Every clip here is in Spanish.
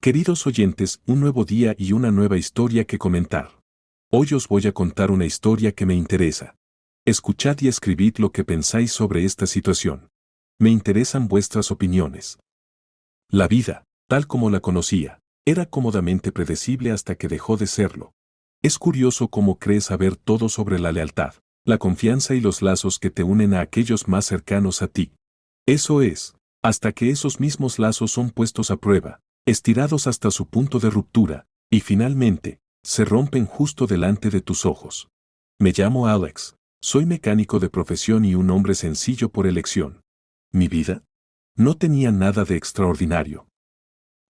Queridos oyentes, un nuevo día y una nueva historia que comentar. Hoy os voy a contar una historia que me interesa. Escuchad y escribid lo que pensáis sobre esta situación. Me interesan vuestras opiniones. La vida, tal como la conocía, era cómodamente predecible hasta que dejó de serlo. Es curioso cómo crees saber todo sobre la lealtad, la confianza y los lazos que te unen a aquellos más cercanos a ti. Eso es, hasta que esos mismos lazos son puestos a prueba, estirados hasta su punto de ruptura, y finalmente, se rompen justo delante de tus ojos. Me llamo Alex, soy mecánico de profesión y un hombre sencillo por elección. ¿Mi vida? No tenía nada de extraordinario.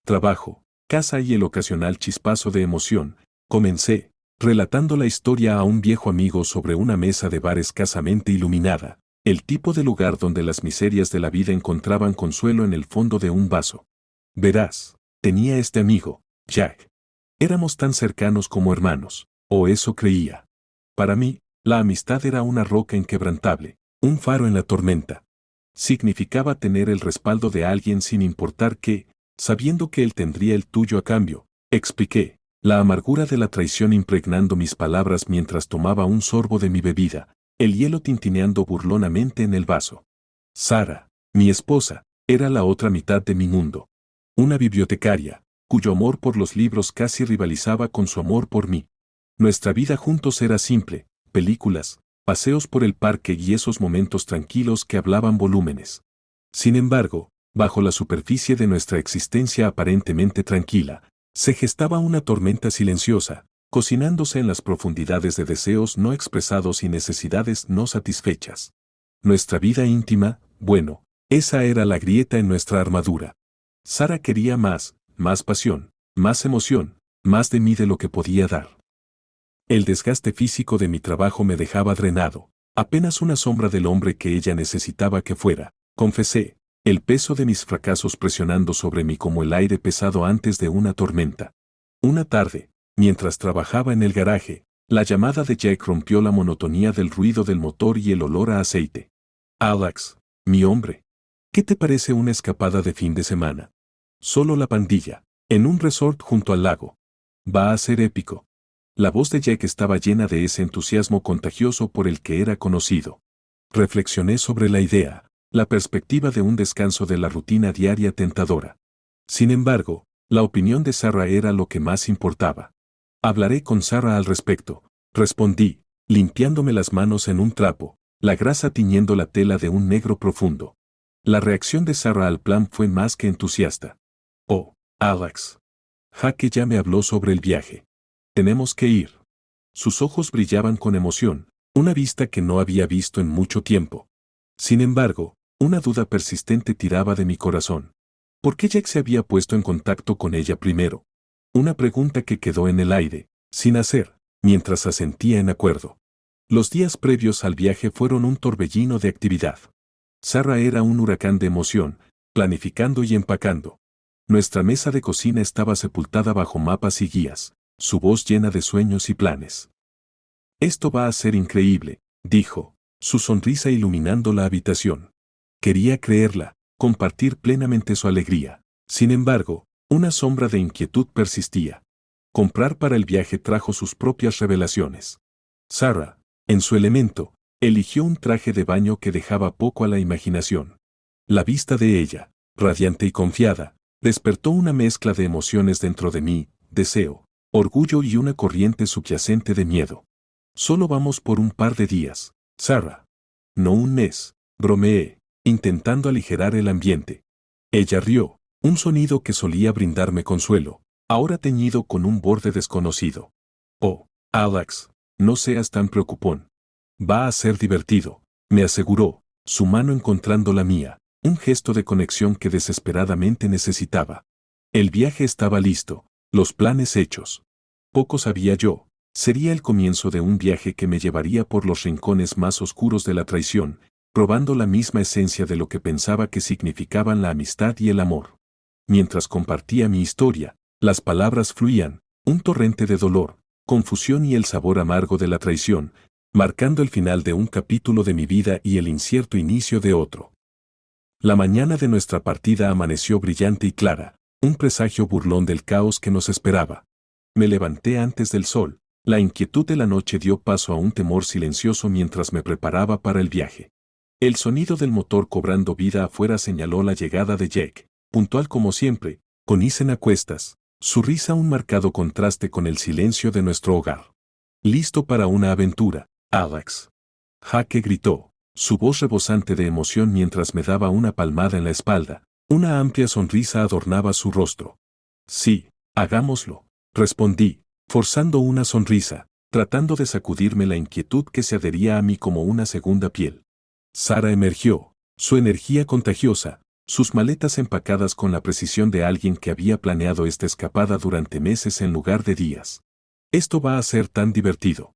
Trabajo, casa y el ocasional chispazo de emoción. Comencé, relatando la historia a un viejo amigo sobre una mesa de bar escasamente iluminada, el tipo de lugar donde las miserias de la vida encontraban consuelo en el fondo de un vaso. Verás, tenía este amigo, Jack. Éramos tan cercanos como hermanos, o eso creía. Para mí, la amistad era una roca inquebrantable, un faro en la tormenta. Significaba tener el respaldo de alguien sin importar qué, sabiendo que él tendría el tuyo a cambio, expliqué, la amargura de la traición impregnando mis palabras mientras tomaba un sorbo de mi bebida, el hielo tintineando burlonamente en el vaso. Sara, mi esposa, era la otra mitad de mi mundo. Una bibliotecaria, cuyo amor por los libros casi rivalizaba con su amor por mí. Nuestra vida juntos era simple, películas, paseos por el parque y esos momentos tranquilos que hablaban volúmenes. Sin embargo, bajo la superficie de nuestra existencia aparentemente tranquila, se gestaba una tormenta silenciosa, cocinándose en las profundidades de deseos no expresados y necesidades no satisfechas. Nuestra vida íntima, bueno, esa era la grieta en nuestra armadura. Sara quería más pasión, más emoción, más de mí de lo que podía dar. El desgaste físico de mi trabajo me dejaba drenado, apenas una sombra del hombre que ella necesitaba que fuera, confesé, el peso de mis fracasos presionando sobre mí como el aire pesado antes de una tormenta. Una tarde, mientras trabajaba en el garaje, la llamada de Jack rompió la monotonía del ruido del motor y el olor a aceite. Alex, mi hombre, ¿qué te parece una escapada de fin de semana? Solo la pandilla, en un resort junto al lago. Va a ser épico. La voz de Jack estaba llena de ese entusiasmo contagioso por el que era conocido. Reflexioné sobre la idea, la perspectiva de un descanso de la rutina diaria tentadora. Sin embargo, la opinión de Sara era lo que más importaba. Hablaré con Sara al respecto, respondí, limpiándome las manos en un trapo, la grasa tiñendo la tela de un negro profundo. La reacción de Sara al plan fue más que entusiasta. Oh, Alex. Jaque ya me habló sobre el viaje. Tenemos que ir. Sus ojos brillaban con emoción, una vista que no había visto en mucho tiempo. Sin embargo, una duda persistente tiraba de mi corazón. ¿Por qué Jack se había puesto en contacto con ella primero? Una pregunta que quedó en el aire, sin hacer, mientras asentía en acuerdo. Los días previos al viaje fueron un torbellino de actividad. Sara era un huracán de emoción, planificando y empacando. Nuestra mesa de cocina estaba sepultada bajo mapas y guías, su voz llena de sueños y planes. Esto va a ser increíble, dijo, su sonrisa iluminando la habitación. Quería creerla, compartir plenamente su alegría. Sin embargo, una sombra de inquietud persistía. Comprar para el viaje trajo sus propias revelaciones. Sara, en su elemento, eligió un traje de baño que dejaba poco a la imaginación. La vista de ella, radiante y confiada, despertó una mezcla de emociones dentro de mí, deseo, orgullo y una corriente subyacente de miedo. Solo vamos por un par de días, Sara. No un mes, bromeé, intentando aligerar el ambiente. Ella rió, un sonido que solía brindarme consuelo, ahora teñido con un borde desconocido. Oh, Alex, no seas tan preocupón. Va a ser divertido, me aseguró, su mano encontrando la mía, un gesto de conexión que desesperadamente necesitaba. El viaje estaba listo, los planes hechos. Poco sabía yo, sería el comienzo de un viaje que me llevaría por los rincones más oscuros de la traición, probando la misma esencia de lo que pensaba que significaban la amistad y el amor. Mientras compartía mi historia, las palabras fluían, un torrente de dolor, confusión y el sabor amargo de la traición, marcando el final de un capítulo de mi vida y el incierto inicio de otro. La mañana de nuestra partida amaneció brillante y clara, un presagio burlón del caos que nos esperaba. Me levanté antes del sol. La inquietud de la noche dio paso a un temor silencioso mientras me preparaba para el viaje. El sonido del motor cobrando vida afuera señaló la llegada de Jake, puntual como siempre, con Ethan a cuestas, su risa un marcado contraste con el silencio de nuestro hogar. Listo para una aventura, Alex. Jake gritó, su voz rebosante de emoción mientras me daba una palmada en la espalda. Una amplia sonrisa adornaba su rostro. Sí, hagámoslo, respondí, forzando una sonrisa, tratando de sacudirme la inquietud que se adhería a mí como una segunda piel. Sara emergió, su energía contagiosa, sus maletas empacadas con la precisión de alguien que había planeado esta escapada durante meses en lugar de días. Esto va a ser tan divertido.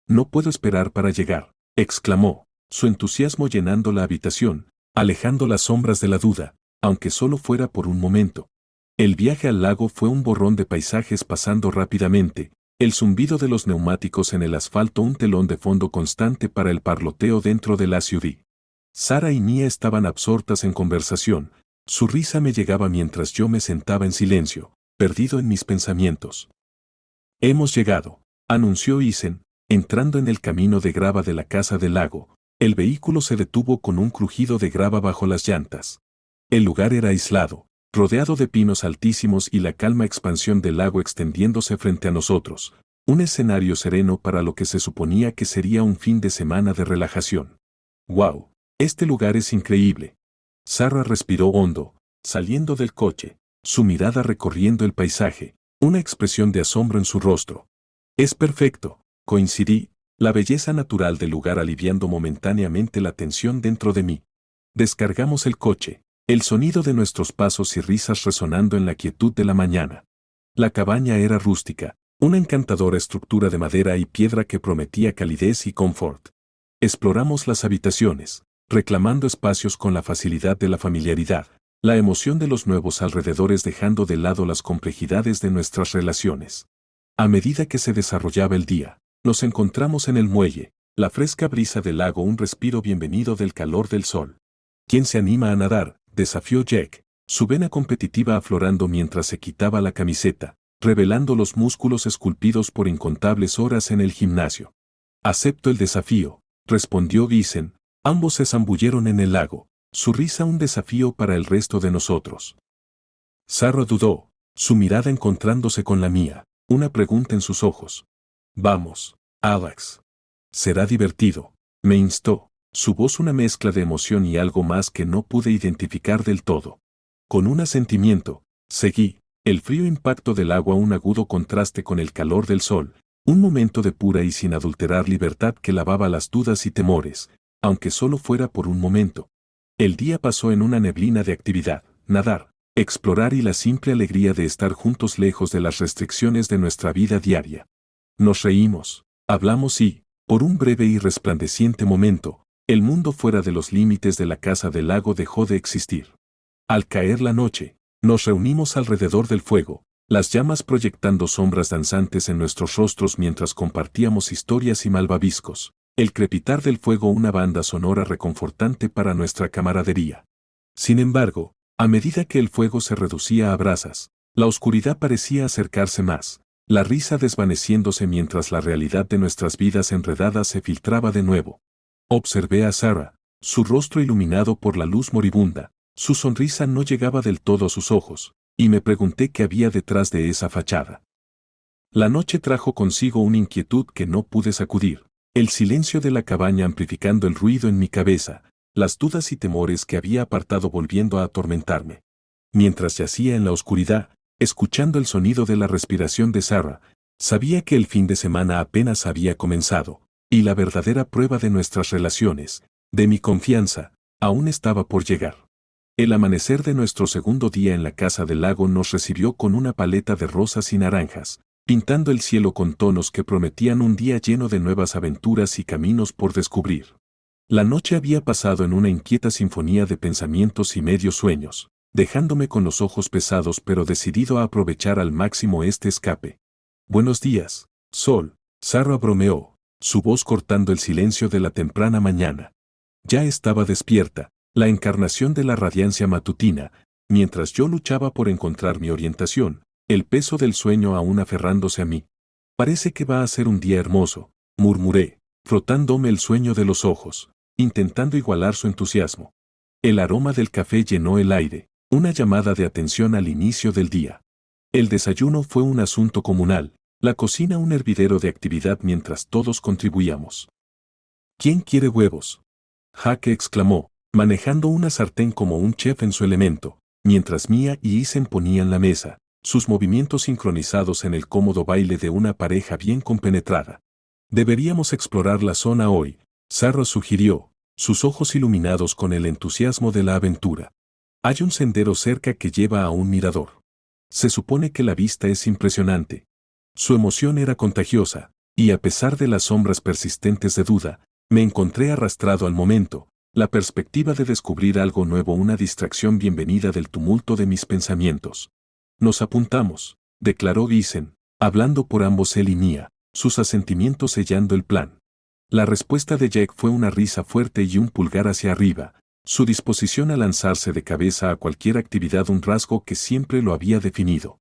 No puedo esperar para llegar, exclamó, su entusiasmo llenando la habitación, alejando las sombras de la duda, aunque solo fuera por un momento. El viaje al lago fue un borrón de paisajes pasando rápidamente, el zumbido de los neumáticos en el asfalto un telón de fondo constante para el parloteo dentro del SUV. Sara y Mia estaban absortas en conversación, su risa me llegaba mientras yo me sentaba en silencio, perdido en mis pensamientos. Hemos llegado, anunció Ethan, entrando en el camino de grava de la casa del lago. El vehículo se detuvo con un crujido de grava bajo las llantas. El lugar era aislado, rodeado de pinos altísimos y la calma expansión del lago extendiéndose frente a nosotros, un escenario sereno para lo que se suponía que sería un fin de semana de relajación. ¡Wow! Este lugar es increíble. Sara respiró hondo, saliendo del coche, su mirada recorriendo el paisaje, una expresión de asombro en su rostro. Es perfecto, coincidí, la belleza natural del lugar aliviando momentáneamente la tensión dentro de mí. Descargamos el coche. El sonido de nuestros pasos y risas resonando en la quietud de la mañana. La cabaña era rústica, una encantadora estructura de madera y piedra que prometía calidez y confort. Exploramos las habitaciones, reclamando espacios con la facilidad de la familiaridad, la emoción de los nuevos alrededores dejando de lado las complejidades de nuestras relaciones. A medida que se desarrollaba el día, nos encontramos en el muelle, la fresca brisa del lago un respiro bienvenido del calor del sol. ¿Quién se anima a nadar?, desafió Jake, su vena competitiva aflorando mientras se quitaba la camiseta, revelando los músculos esculpidos por incontables horas en el gimnasio. Acepto el desafío, respondió Ethan, ambos se zambulleron en el lago, su risa un desafío para el resto de nosotros. Sara dudó, su mirada encontrándose con la mía, una pregunta en sus ojos. Vamos, Alex. Será divertido, me instó. Su voz una mezcla de emoción y algo más que no pude identificar del todo. Con un asentimiento, seguí, el frío impacto del agua un agudo contraste con el calor del sol, un momento de pura y sin adulterar libertad que lavaba las dudas y temores, aunque solo fuera por un momento. El día pasó en una neblina de actividad, nadar, explorar y la simple alegría de estar juntos lejos de las restricciones de nuestra vida diaria. Nos reímos, hablamos y, por un breve y resplandeciente momento, el mundo fuera de los límites de la casa del lago dejó de existir. Al caer la noche, nos reunimos alrededor del fuego, las llamas proyectando sombras danzantes en nuestros rostros mientras compartíamos historias y malvaviscos, el crepitar del fuego una banda sonora reconfortante para nuestra camaradería. Sin embargo, a medida que el fuego se reducía a brasas, la oscuridad parecía acercarse más, la risa desvaneciéndose mientras la realidad de nuestras vidas enredadas se filtraba de nuevo. Observé a Sara, su rostro iluminado por la luz moribunda, su sonrisa no llegaba del todo a sus ojos, y me pregunté qué había detrás de esa fachada. La noche trajo consigo una inquietud que no pude sacudir, el silencio de la cabaña amplificando el ruido en mi cabeza, las dudas y temores que había apartado volviendo a atormentarme. Mientras yacía en la oscuridad, escuchando el sonido de la respiración de Sara, sabía que el fin de semana apenas había comenzado. Y la verdadera prueba de nuestras relaciones, de mi confianza, aún estaba por llegar. El amanecer de nuestro segundo día en la casa del lago nos recibió con una paleta de rosas y naranjas, pintando el cielo con tonos que prometían un día lleno de nuevas aventuras y caminos por descubrir. La noche había pasado en una inquieta sinfonía de pensamientos y medios sueños, dejándome con los ojos pesados pero decidido a aprovechar al máximo este escape. Buenos días, Sol, Sara bromeó, su voz cortando el silencio de la temprana mañana. Ya estaba despierta, la encarnación de la radiancia matutina, mientras yo luchaba por encontrar mi orientación, el peso del sueño aún aferrándose a mí. Parece que va a ser un día hermoso, murmuré, frotándome el sueño de los ojos, intentando igualar su entusiasmo. El aroma del café llenó el aire, una llamada de atención al inicio del día. El desayuno fue un asunto comunal, la cocina un hervidero de actividad mientras todos contribuíamos. ¿Quién quiere huevos? Jaque exclamó, manejando una sartén como un chef en su elemento, mientras Mia y Isen ponían la mesa, sus movimientos sincronizados en el cómodo baile de una pareja bien compenetrada. Deberíamos explorar la zona hoy, Sarah sugirió, sus ojos iluminados con el entusiasmo de la aventura. Hay un sendero cerca que lleva a un mirador. Se supone que la vista es impresionante. Su emoción era contagiosa, y a pesar de las sombras persistentes de duda, me encontré arrastrado al momento, la perspectiva de descubrir algo nuevo, una distracción bienvenida del tumulto de mis pensamientos. Nos apuntamos, declaró Isen, hablando por ambos él y Mia, sus asentimientos sellando el plan. La respuesta de Jack fue una risa fuerte y un pulgar hacia arriba, su disposición a lanzarse de cabeza a cualquier actividad, un rasgo que siempre lo había definido.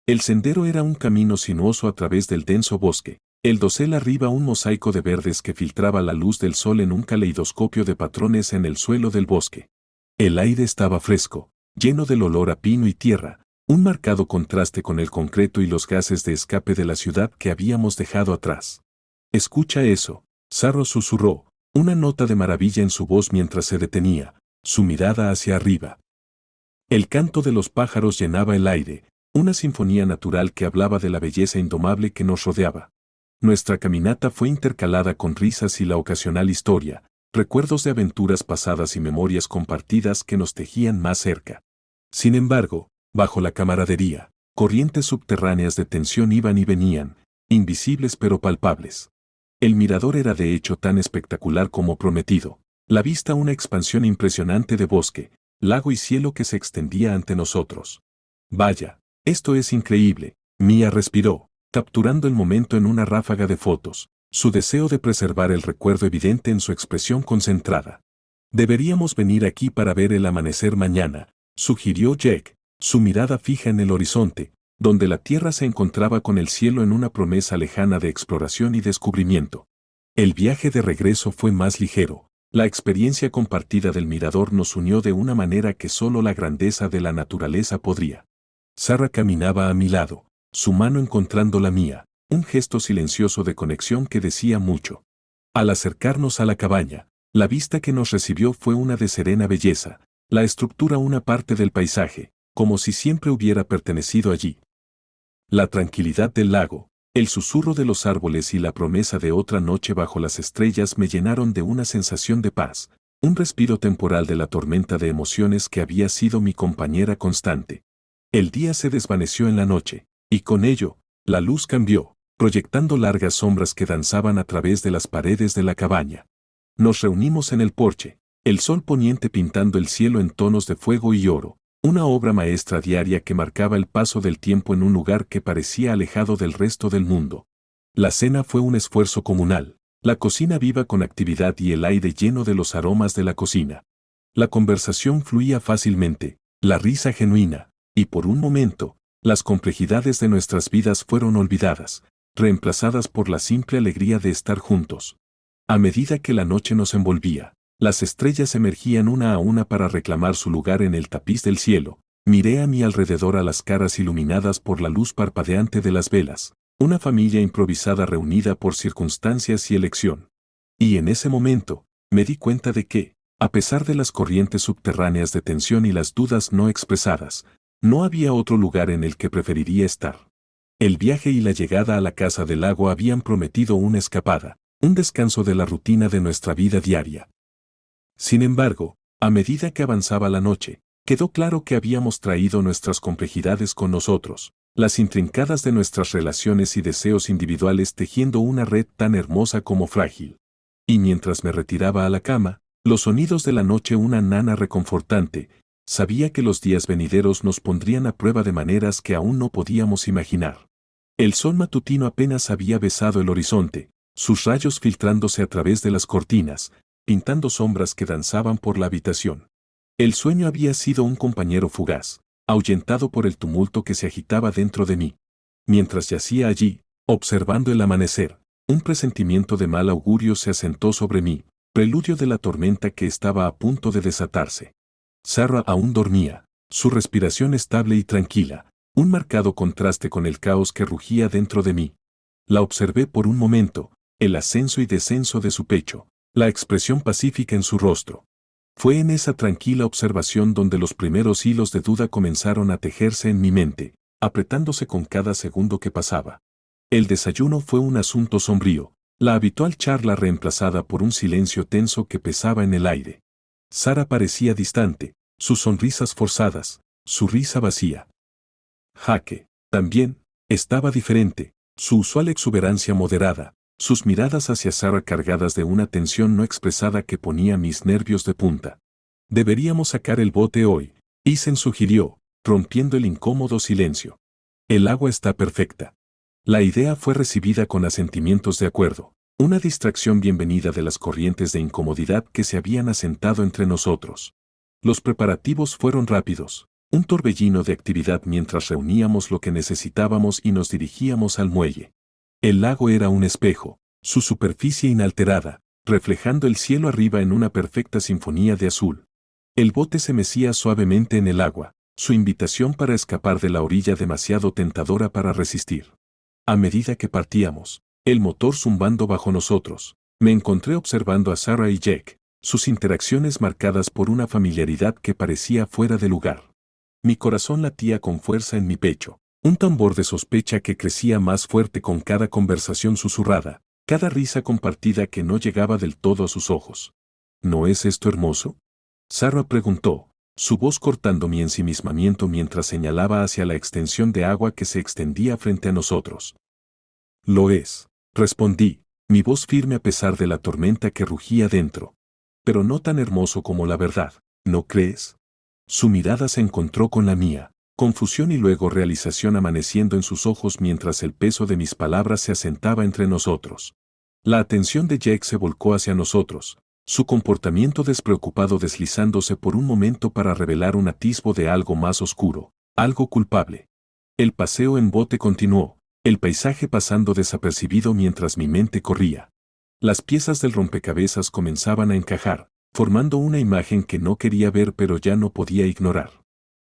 El sendero era un camino sinuoso a través del denso bosque, el dosel arriba un mosaico de verdes que filtraba la luz del sol en un caleidoscopio de patrones en el suelo del bosque. El aire estaba fresco, lleno del olor a pino y tierra, un marcado contraste con el concreto y los gases de escape de la ciudad que habíamos dejado atrás. Escucha eso, Sarro susurró, una nota de maravilla en su voz mientras se detenía, su mirada hacia arriba. El canto de los pájaros llenaba el aire, una sinfonía natural que hablaba de la belleza indomable que nos rodeaba. Nuestra caminata fue intercalada con risas y la ocasional historia, recuerdos de aventuras pasadas y memorias compartidas que nos tejían más cerca. Sin embargo, bajo la camaradería, corrientes subterráneas de tensión iban y venían, invisibles pero palpables. El mirador era de hecho tan espectacular como prometido, la vista una expansión impresionante de bosque, lago y cielo que se extendía ante nosotros. Vaya, esto es increíble, Mia respiró, capturando el momento en una ráfaga de fotos, su deseo de preservar el recuerdo evidente en su expresión concentrada. Deberíamos venir aquí para ver el amanecer mañana, sugirió Jack, su mirada fija en el horizonte, donde la tierra se encontraba con el cielo en una promesa lejana de exploración y descubrimiento. El viaje de regreso fue más ligero, la experiencia compartida del mirador nos unió de una manera que solo la grandeza de la naturaleza podría. Sarah caminaba a mi lado, su mano encontrando la mía, un gesto silencioso de conexión que decía mucho. Al acercarnos a la cabaña, la vista que nos recibió fue una de serena belleza, la estructura una parte del paisaje, como si siempre hubiera pertenecido allí. La tranquilidad del lago, el susurro de los árboles y la promesa de otra noche bajo las estrellas me llenaron de una sensación de paz, un respiro temporal de la tormenta de emociones que había sido mi compañera constante. El día se desvaneció en la noche, y con ello, la luz cambió, proyectando largas sombras que danzaban a través de las paredes de la cabaña. Nos reunimos en el porche, el sol poniente pintando el cielo en tonos de fuego y oro, una obra maestra diaria que marcaba el paso del tiempo en un lugar que parecía alejado del resto del mundo. La cena fue un esfuerzo comunal, la cocina viva con actividad y el aire lleno de los aromas de la cocina. La conversación fluía fácilmente, la risa genuina, y por un momento, las complejidades de nuestras vidas fueron olvidadas, reemplazadas por la simple alegría de estar juntos. A medida que la noche nos envolvía, las estrellas emergían una a una para reclamar su lugar en el tapiz del cielo. Miré a mi alrededor a las caras iluminadas por la luz parpadeante de las velas, una familia improvisada reunida por circunstancias y elección. Y en ese momento, me di cuenta de que, a pesar de las corrientes subterráneas de tensión y las dudas no expresadas, no había otro lugar en el que preferiría estar. El viaje y la llegada a la casa del lago habían prometido una escapada, un descanso de la rutina de nuestra vida diaria. Sin embargo, a medida que avanzaba la noche, quedó claro que habíamos traído nuestras complejidades con nosotros, las intrincadas de nuestras relaciones y deseos individuales tejiendo una red tan hermosa como frágil. Y mientras me retiraba a la cama, los sonidos de la noche una nana reconfortante, sabía que los días venideros nos pondrían a prueba de maneras que aún no podíamos imaginar. El sol matutino apenas había besado el horizonte, sus rayos filtrándose a través de las cortinas, pintando sombras que danzaban por la habitación. El sueño había sido un compañero fugaz, ahuyentado por el tumulto que se agitaba dentro de mí. Mientras yacía allí, observando el amanecer, un presentimiento de mal augurio se asentó sobre mí, preludio de la tormenta que estaba a punto de desatarse. Sarah aún dormía, su respiración estable y tranquila, un marcado contraste con el caos que rugía dentro de mí. La observé por un momento, el ascenso y descenso de su pecho, la expresión pacífica en su rostro. Fue en esa tranquila observación donde los primeros hilos de duda comenzaron a tejerse en mi mente, apretándose con cada segundo que pasaba. El desayuno fue un asunto sombrío, la habitual charla reemplazada por un silencio tenso que pesaba en el aire. Sarah parecía distante, sus sonrisas forzadas, su risa vacía. Jake, también, estaba diferente, su usual exuberancia moderada, sus miradas hacia Sarah cargadas de una tensión no expresada que ponía mis nervios de punta. Deberíamos sacar el bote hoy, Isen sugirió, rompiendo el incómodo silencio. El agua está perfecta. La idea fue recibida con asentimientos de acuerdo, una distracción bienvenida de las corrientes de incomodidad que se habían asentado entre nosotros. Los preparativos fueron rápidos, un torbellino de actividad mientras reuníamos lo que necesitábamos y nos dirigíamos al muelle. El lago era un espejo, su superficie inalterada, reflejando el cielo arriba en una perfecta sinfonía de azul. El bote se mecía suavemente en el agua, su invitación para escapar de la orilla demasiado tentadora para resistir. A medida que partíamos, el motor zumbando bajo nosotros, me encontré observando a Sarah y Jack, sus interacciones marcadas por una familiaridad que parecía fuera de lugar. Mi corazón latía con fuerza en mi pecho. Un tambor de sospecha que crecía más fuerte con cada conversación susurrada, cada risa compartida que no llegaba del todo a sus ojos. ¿No es esto hermoso? Sarah preguntó, su voz cortando mi ensimismamiento mientras señalaba hacia la extensión de agua que se extendía frente a nosotros. Lo es, respondí, mi voz firme a pesar de la tormenta que rugía dentro. Pero no tan hermoso como la verdad, ¿no crees? Su mirada se encontró con la mía. Confusión y luego realización amaneciendo en sus ojos mientras el peso de mis palabras se asentaba entre nosotros. La atención de Jack se volcó hacia nosotros, su comportamiento despreocupado deslizándose por un momento para revelar un atisbo de algo más oscuro, algo culpable. El paseo en bote continuó, el paisaje pasando desapercibido mientras mi mente corría. Las piezas del rompecabezas comenzaban a encajar, formando una imagen que no quería ver pero ya no podía ignorar.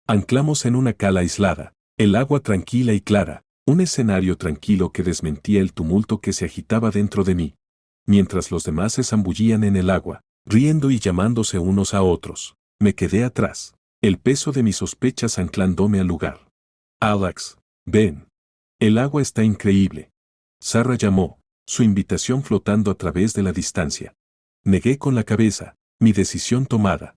Anclamos en una cala aislada, el agua tranquila y clara, un escenario tranquilo que desmentía el tumulto que se agitaba dentro de mí. Mientras los demás se zambullían en el agua, riendo y llamándose unos a otros, me quedé atrás, el peso de mis sospechas anclándome al lugar. Alex, ven. El agua está increíble. Sarah llamó, su invitación flotando a través de la distancia. Negué con la cabeza, mi decisión tomada.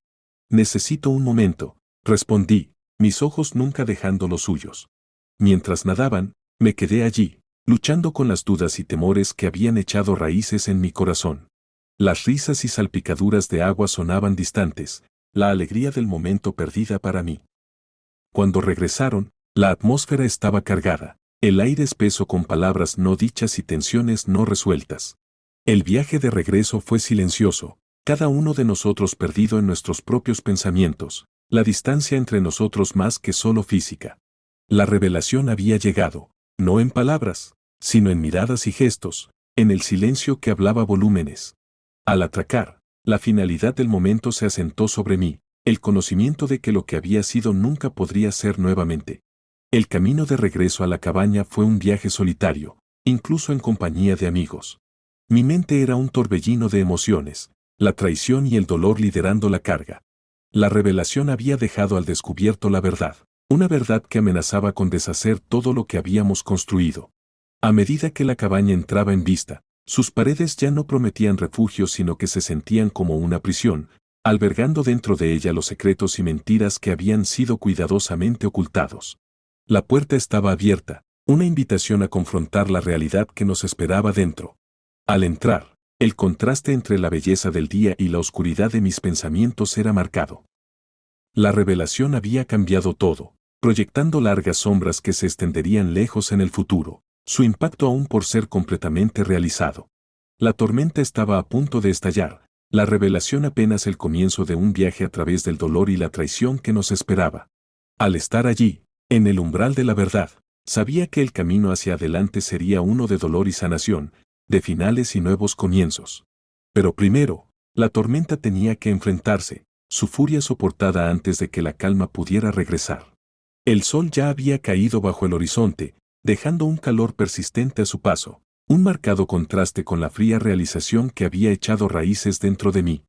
Necesito un momento, respondí, mis ojos nunca dejando los suyos. Mientras nadaban, me quedé allí, luchando con las dudas y temores que habían echado raíces en mi corazón. Las risas y salpicaduras de agua sonaban distantes, la alegría del momento perdida para mí. Cuando regresaron, la atmósfera estaba cargada, el aire espeso con palabras no dichas y tensiones no resueltas. El viaje de regreso fue silencioso, cada uno de nosotros perdido en nuestros propios pensamientos, la distancia entre nosotros más que solo física. La revelación había llegado, no en palabras, sino en miradas y gestos, en el silencio que hablaba volúmenes. Al atracar, la finalidad del momento se asentó sobre mí, el conocimiento de que lo que había sido nunca podría ser nuevamente. El camino de regreso a la cabaña fue un viaje solitario, incluso en compañía de amigos. Mi mente era un torbellino de emociones, la traición y el dolor liderando la carga. La revelación había dejado al descubierto la verdad, una verdad que amenazaba con deshacer todo lo que habíamos construido. A medida que la cabaña entraba en vista, sus paredes ya no prometían refugio sino que se sentían como una prisión, albergando dentro de ella los secretos y mentiras que habían sido cuidadosamente ocultados. La puerta estaba abierta, una invitación a confrontar la realidad que nos esperaba dentro. Al entrar, el contraste entre la belleza del día y la oscuridad de mis pensamientos era marcado. La revelación había cambiado todo, proyectando largas sombras que se extenderían lejos en el futuro, su impacto aún por ser completamente realizado. La tormenta estaba a punto de estallar, La revelación apenas el comienzo de un viaje a través del dolor y la traición que nos esperaba. Al estar allí, en el umbral de la verdad, sabía que el camino hacia adelante sería uno de dolor y sanación, de finales y nuevos comienzos. Pero primero, la tormenta tenía que enfrentarse, su furia soportada antes de que la calma pudiera regresar. El sol ya había caído bajo el horizonte, dejando un calor persistente a su paso, un marcado contraste con la fría realización que había echado raíces dentro de mí.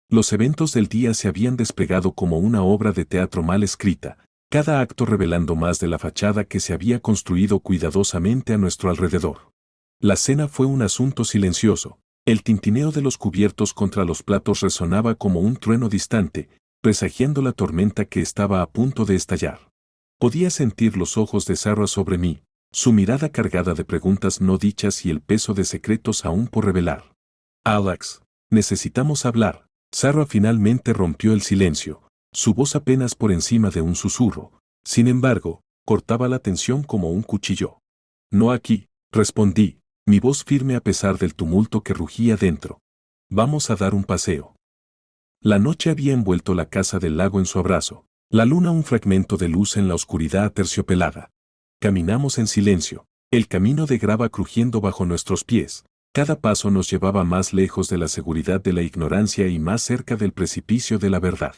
Los eventos del día se habían desplegado como una obra de teatro mal escrita, cada acto revelando más de la fachada que se había construido cuidadosamente a nuestro alrededor. La cena fue un asunto silencioso. El tintineo de los cubiertos contra los platos resonaba como un trueno distante, presagiando la tormenta que estaba a punto de estallar. Podía sentir los ojos de Sarah sobre mí, su mirada cargada de preguntas no dichas y el peso de secretos aún por revelar. Alex, necesitamos hablar. Sarah finalmente rompió el silencio, su voz apenas por encima de un susurro. Sin embargo, cortaba la tensión como un cuchillo. No aquí, respondí, mi voz firme a pesar del tumulto que rugía dentro. Vamos a dar un paseo. La noche había envuelto la casa del lago en su abrazo, la luna un fragmento de luz en la oscuridad aterciopelada. Caminamos en silencio, el camino de grava crujiendo bajo nuestros pies. Cada paso nos llevaba más lejos de la seguridad de la ignorancia y más cerca del precipicio de la verdad.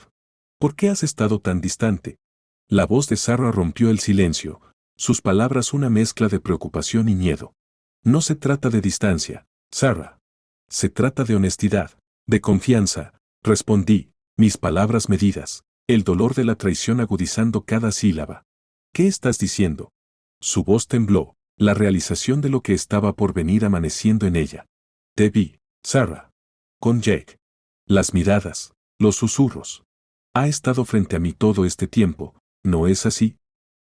¿Por qué has estado tan distante? La voz de Sarah rompió el silencio, sus palabras una mezcla de preocupación y miedo. No se trata de distancia, Sarah. Se trata de honestidad, de confianza, respondí, mis palabras medidas, el dolor de la traición agudizando cada sílaba. ¿Qué estás diciendo? Su voz tembló, la realización de lo que estaba por venir amaneciendo en ella. Te vi, Sarah. Con Jake. Las miradas, los susurros. Ha estado frente a mí todo este tiempo, ¿no es así?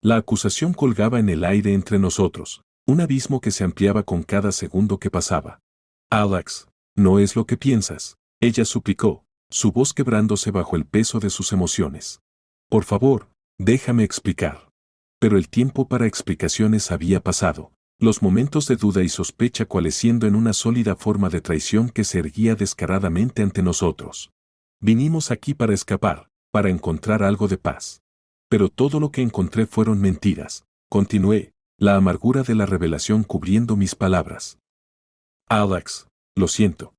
La acusación colgaba en el aire entre nosotros, un abismo que se ampliaba con cada segundo que pasaba. Alex, no es lo que piensas, ella suplicó, su voz quebrándose bajo el peso de sus emociones. Por favor, déjame explicar. Pero el tiempo para explicaciones había pasado, los momentos de duda y sospecha coalesciendo en una sólida forma de traición que se erguía descaradamente ante nosotros. Vinimos aquí para escapar, para encontrar algo de paz. Pero todo lo que encontré fueron mentiras, continué, la amargura de la revelación cubriendo mis palabras. Alex, lo siento.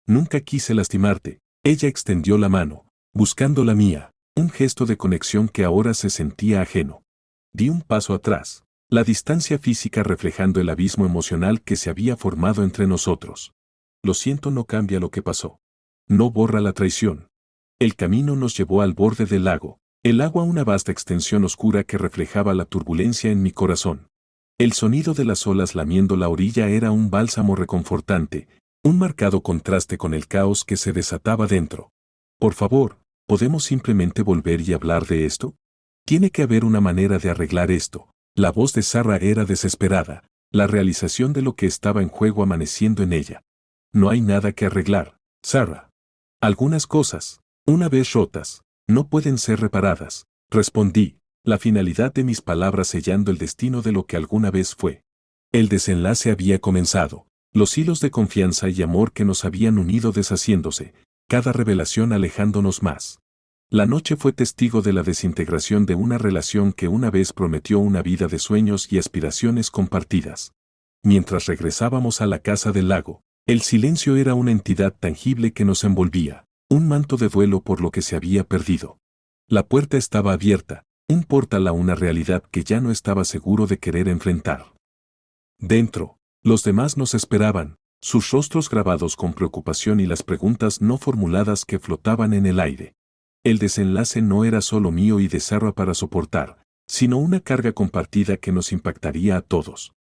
Nunca quise lastimarte, ella extendió la mano, buscando la mía, un gesto de conexión que ahora se sentía ajeno. Di un paso atrás, la distancia física reflejando el abismo emocional que se había formado entre nosotros. Lo siento no cambia lo que pasó. No borra la traición. El camino nos llevó al borde del lago, el agua una vasta extensión oscura que reflejaba la turbulencia en mi corazón. El sonido de las olas lamiendo la orilla era un bálsamo reconfortante, un marcado contraste con el caos que se desataba dentro. Por favor, ¿podemos simplemente volver y hablar de esto? Tiene que haber una manera de arreglar esto. La voz de Sarah era desesperada, la realización de lo que estaba en juego amaneciendo en ella. No hay nada que arreglar, Sarah. Algunas cosas, una vez rotas, no pueden ser reparadas, respondí, la finalidad de mis palabras sellando el destino de lo que alguna vez fue. El desenlace había comenzado, los hilos de confianza y amor que nos habían unido deshaciéndose, cada revelación alejándonos más. La noche fue testigo de la desintegración de una relación que una vez prometió una vida de sueños y aspiraciones compartidas. Mientras regresábamos a la casa del lago, el silencio era una entidad tangible que nos envolvía, un manto de duelo por lo que se había perdido. La puerta estaba abierta, un portal a una realidad que ya no estaba seguro de querer enfrentar. Dentro, los demás nos esperaban, sus rostros grabados con preocupación y las preguntas no formuladas que flotaban en el aire. El desenlace no era solo mío y de Sarah para soportar, sino una carga compartida que nos impactaría a todos.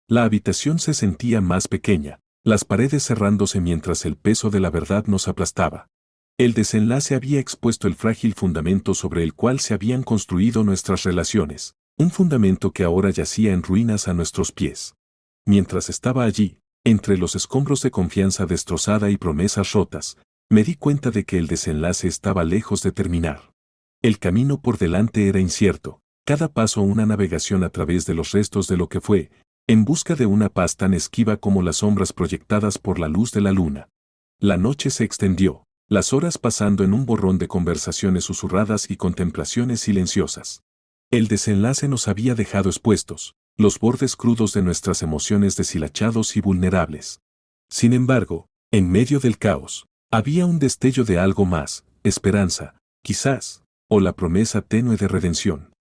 La habitación se sentía más pequeña, las paredes cerrándose mientras el peso de la verdad nos aplastaba. El desenlace había expuesto el frágil fundamento sobre el cual se habían construido nuestras relaciones, un fundamento que ahora yacía en ruinas a nuestros pies. Mientras estaba allí, entre los escombros de confianza destrozada y promesas rotas, me di cuenta de que el desenlace estaba lejos de terminar. El camino por delante era incierto, cada paso una navegación a través de los restos de lo que fue, en busca de una paz tan esquiva como las sombras proyectadas por la luz de la luna. La noche se extendió, las horas pasando en un borrón de conversaciones susurradas y contemplaciones silenciosas. El desenlace nos había dejado expuestos, los bordes crudos de nuestras emociones deshilachados y vulnerables. Sin embargo, en medio del caos, había un destello de algo más, esperanza, quizás, o la promesa tenue de redención.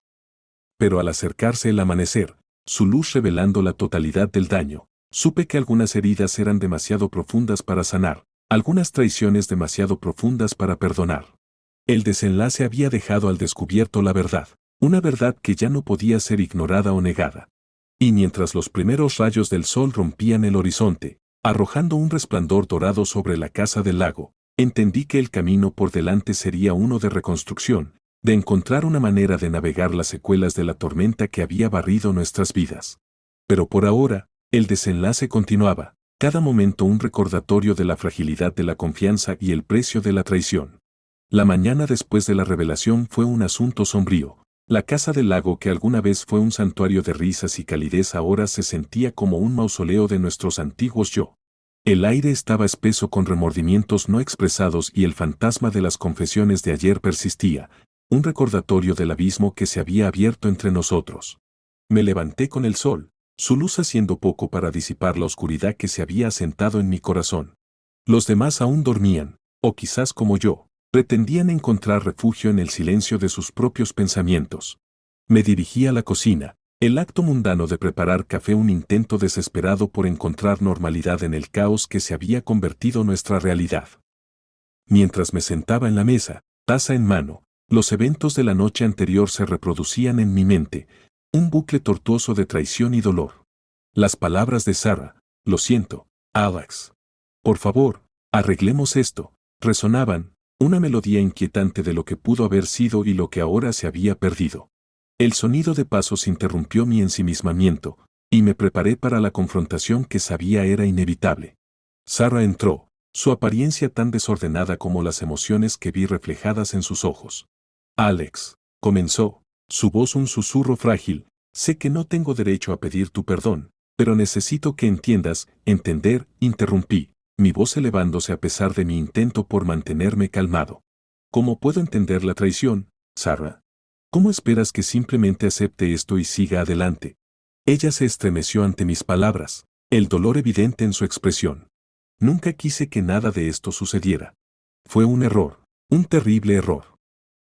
Pero al acercarse el amanecer, su luz revelando la totalidad del daño, supe que algunas heridas eran demasiado profundas para sanar, algunas traiciones demasiado profundas para perdonar. El desenlace había dejado al descubierto la verdad, una verdad que ya no podía ser ignorada o negada. Y mientras los primeros rayos del sol rompían el horizonte, arrojando un resplandor dorado sobre la casa del lago, entendí que el camino por delante sería uno de reconstrucción, de encontrar una manera de navegar las secuelas de la tormenta que había barrido nuestras vidas. Pero por ahora, el desenlace continuaba, cada momento un recordatorio de la fragilidad de la confianza y el precio de la traición. La mañana después de la revelación fue un asunto sombrío. La casa del lago que alguna vez fue un santuario de risas y calidez ahora se sentía como un mausoleo de nuestros antiguos yo. El aire estaba espeso con remordimientos no expresados y el fantasma de las confesiones de ayer persistía, un recordatorio del abismo que se había abierto entre nosotros. Me levanté con el sol, su luz haciendo poco para disipar la oscuridad que se había asentado en mi corazón. Los demás aún dormían, o quizás como yo, pretendían encontrar refugio en el silencio de sus propios pensamientos. Me dirigí a la cocina, el acto mundano de preparar café un intento desesperado por encontrar normalidad en el caos que se había convertido nuestra realidad. Mientras me sentaba en la mesa, taza en mano, los eventos de la noche anterior se reproducían en mi mente, un bucle tortuoso de traición y dolor. Las palabras de Sarah, lo siento, Alex. Por favor, arreglemos esto, resonaban, una melodía inquietante de lo que pudo haber sido y lo que ahora se había perdido. El sonido de pasos interrumpió mi ensimismamiento, y me preparé para la confrontación que sabía era inevitable. Sarah entró, su apariencia tan desordenada como las emociones que vi reflejadas en sus ojos. Alex, comenzó, su voz un susurro frágil, sé que no tengo derecho a pedir tu perdón, pero necesito que entiendas, entender, interrumpí, mi voz elevándose a pesar de mi intento por mantenerme calmado. ¿Cómo puedo entender la traición, Sarah? ¿Cómo esperas que simplemente acepte esto y siga adelante? Ella se estremeció ante mis palabras, el dolor evidente en su expresión. Nunca quise que nada de esto sucediera. Fue un error, un terrible error.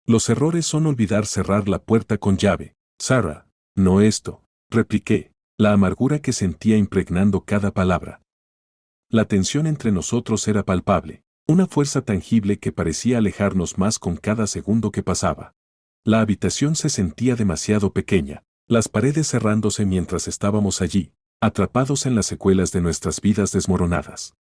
Los errores son olvidar cerrar la puerta con llave, Sarah, no esto, repliqué, la amargura que sentía impregnando cada palabra. La tensión entre nosotros era palpable, una fuerza tangible que parecía alejarnos más con cada segundo que pasaba. La habitación se sentía demasiado pequeña, las paredes cerrándose mientras estábamos allí, atrapados en las secuelas de nuestras vidas desmoronadas.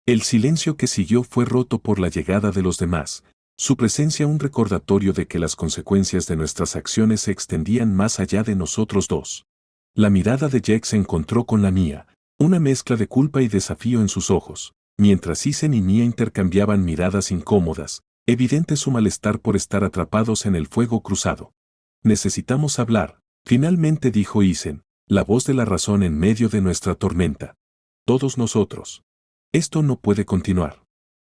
El silencio que siguió fue roto por la llegada de los demás, su presencia un recordatorio de que las consecuencias de nuestras acciones se extendían más allá de nosotros dos. La mirada de Jack se encontró con la mía, una mezcla de culpa y desafío en sus ojos, mientras Isen y Mia intercambiaban miradas incómodas, evidente su malestar por estar atrapados en el fuego cruzado. Necesitamos hablar, finalmente dijo Isen, la voz de la razón en medio de nuestra tormenta. Todos nosotros. Esto no puede continuar.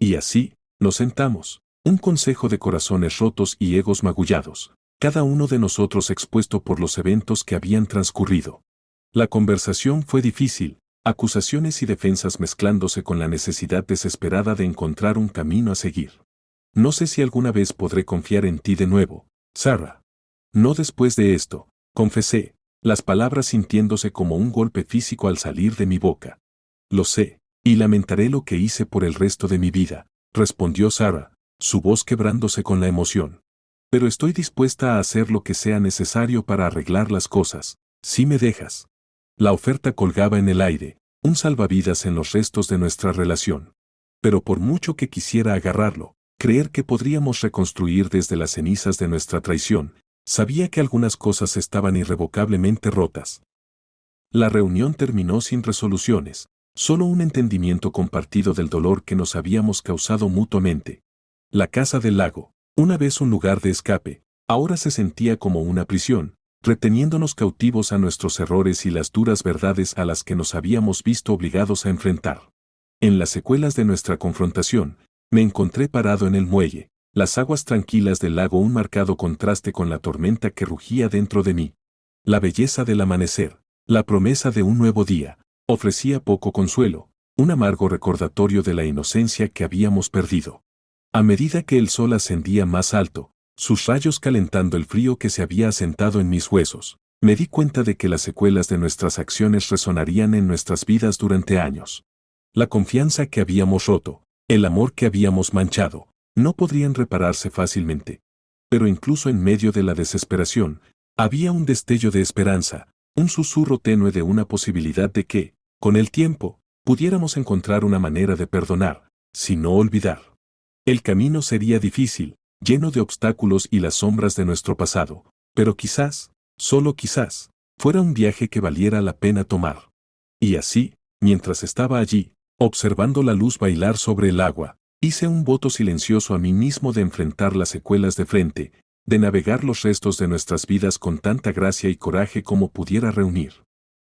Y así, nos sentamos, un consejo de corazones rotos y egos magullados, cada uno de nosotros expuesto por los eventos que habían transcurrido. La conversación fue difícil, acusaciones y defensas mezclándose con la necesidad desesperada de encontrar un camino a seguir. No sé si alguna vez podré confiar en ti de nuevo, Sarah. No después de esto, confesé, las palabras sintiéndose como un golpe físico al salir de mi boca. Lo sé, y lamentaré lo que hice por el resto de mi vida, respondió Sarah, su voz quebrándose con la emoción. Pero estoy dispuesta a hacer lo que sea necesario para arreglar las cosas, si me dejas. La oferta colgaba en el aire, un salvavidas en los restos de nuestra relación. Pero por mucho que quisiera agarrarlo, creer que podríamos reconstruir desde las cenizas de nuestra traición, sabía que algunas cosas estaban irrevocablemente rotas. La reunión terminó sin resoluciones, solo un entendimiento compartido del dolor que nos habíamos causado mutuamente. La casa del lago, una vez un lugar de escape, ahora se sentía como una prisión, reteniéndonos cautivos a nuestros errores y las duras verdades a las que nos habíamos visto obligados a enfrentar. En las secuelas de nuestra confrontación, Me encontré parado en el muelle, las aguas tranquilas del lago un marcado contraste con la tormenta que rugía dentro de mí. La belleza del amanecer, la promesa de un nuevo día, ofrecía poco consuelo, un amargo recordatorio de la inocencia que habíamos perdido. A medida que el sol ascendía más alto, sus rayos calentando el frío que se había asentado en mis huesos, me di cuenta de que las secuelas de nuestras acciones resonarían en nuestras vidas durante años. La confianza que habíamos roto, el amor que habíamos manchado, no podrían repararse fácilmente. Pero incluso en medio de la desesperación, había un destello de esperanza, un susurro tenue de una posibilidad de que, con el tiempo, pudiéramos encontrar una manera de perdonar, si no olvidar. El camino sería difícil, lleno de obstáculos y las sombras de nuestro pasado, pero quizás, solo quizás, fuera un viaje que valiera la pena tomar. Y así, mientras estaba allí, observando la luz bailar sobre el agua, hice un voto silencioso a mí mismo de enfrentar las secuelas de frente, de navegar los restos de nuestras vidas con tanta gracia y coraje como pudiera reunir.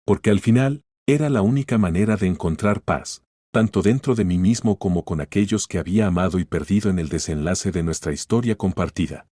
Porque al final, era la única manera de encontrar paz, tanto dentro de mí mismo como con aquellos que había amado y perdido en el desenlace de nuestra historia compartida.